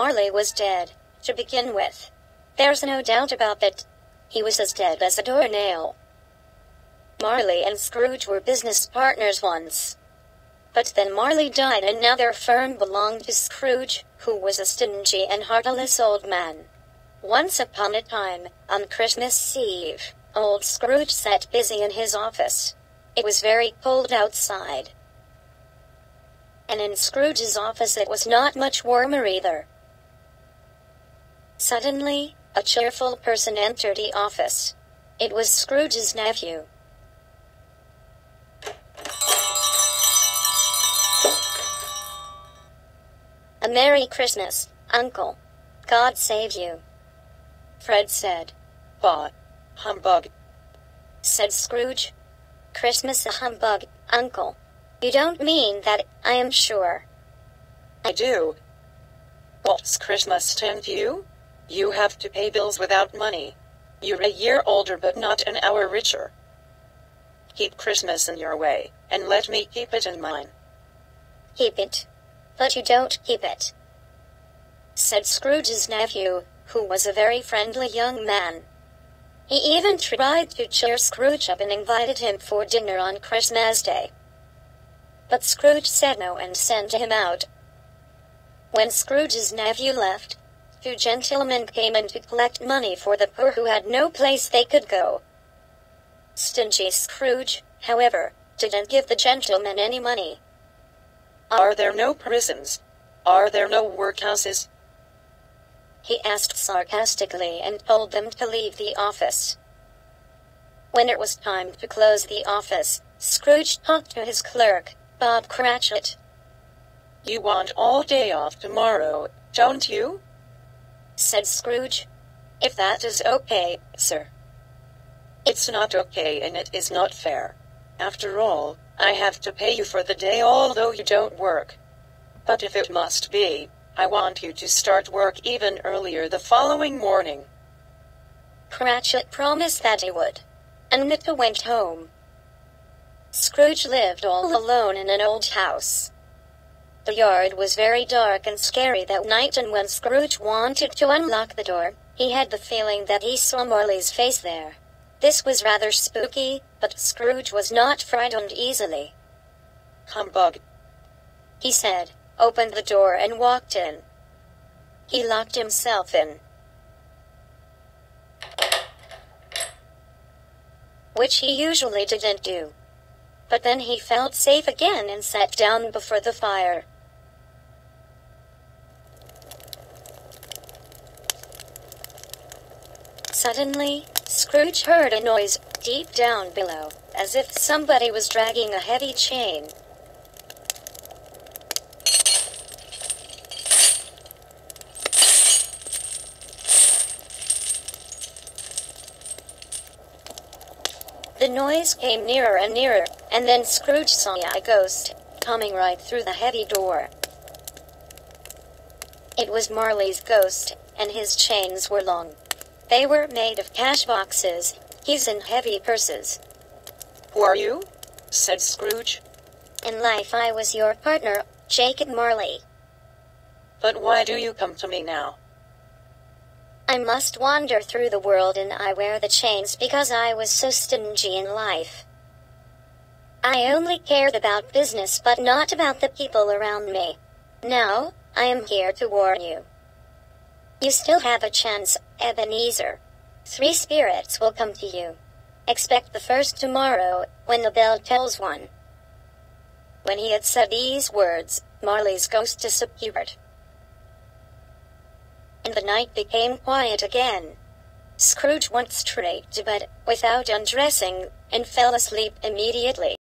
Marley was dead, to begin with. There's no doubt about that. He was as dead as a doornail. Marley and Scrooge were business partners once. But then Marley died and now their firm belonged to Scrooge, who was a stingy and heartless old man. Once upon a time, on Christmas Eve, old Scrooge sat busy in his office. It was very cold outside. And in Scrooge's office it was not much warmer either. Suddenly, a cheerful person entered the office. It was Scrooge's nephew. "A Merry Christmas, Uncle. God save you," Fred said. "Bah, humbug," said Scrooge. "Christmas a humbug, Uncle. You don't mean that, I am sure." "I do. What's Christmas to you? You have to pay bills without money. You're a year older but not an hour richer. Keep Christmas in your way, and let me keep it in mine." "Keep it? But you don't keep it," said Scrooge's nephew, who was a very friendly young man. He even tried to cheer Scrooge up and invited him for dinner on Christmas Day. But Scrooge said no and sent him out. When Scrooge's nephew left, two gentlemen came in to collect money for the poor who had no place they could go. Stingy Scrooge, however, didn't give the gentlemen any money. "Are there no prisons? Are there no workhouses?" he asked sarcastically and told them to leave the office. When it was time to close the office, Scrooge talked to his clerk, Bob Cratchit. "You want all day off tomorrow, don't you?" said Scrooge. "If that is okay, sir." "It's not okay and it is not fair. After all, I have to pay you for the day although you don't work. But if it must be, I want you to start work even earlier the following morning." Cratchit promised that he would, and the two went home. Scrooge lived all alone in an old house. The yard was very dark and scary that night, and when Scrooge wanted to unlock the door, he had the feeling that he saw Marley's face there. This was rather spooky, but Scrooge was not frightened easily. "Humbug," he said, opened the door and walked in. He locked himself in, which he usually didn't do. But then he felt safe again and sat down before the fire. Suddenly, Scrooge heard a noise deep down below, as if somebody was dragging a heavy chain. The noise came nearer and nearer, and then Scrooge saw a ghost coming right through the heavy door. It was Marley's ghost, and his chains were long. They were made of cash boxes, keys and heavy purses. "Who are you?" said Scrooge. "In life I was your partner, Jacob Marley." "But why do you come to me now?" "I must wander through the world and I wear the chains because I was so stingy in life. I only cared about business but not about the people around me. Now, I am here to warn you. You still have a chance, Ebenezer. 3 spirits will come to you. Expect the first tomorrow, when the bell tells 1. When he had said these words, Marley's ghost disappeared. And the night became quiet again. Scrooge went straight to bed, without undressing, and fell asleep immediately.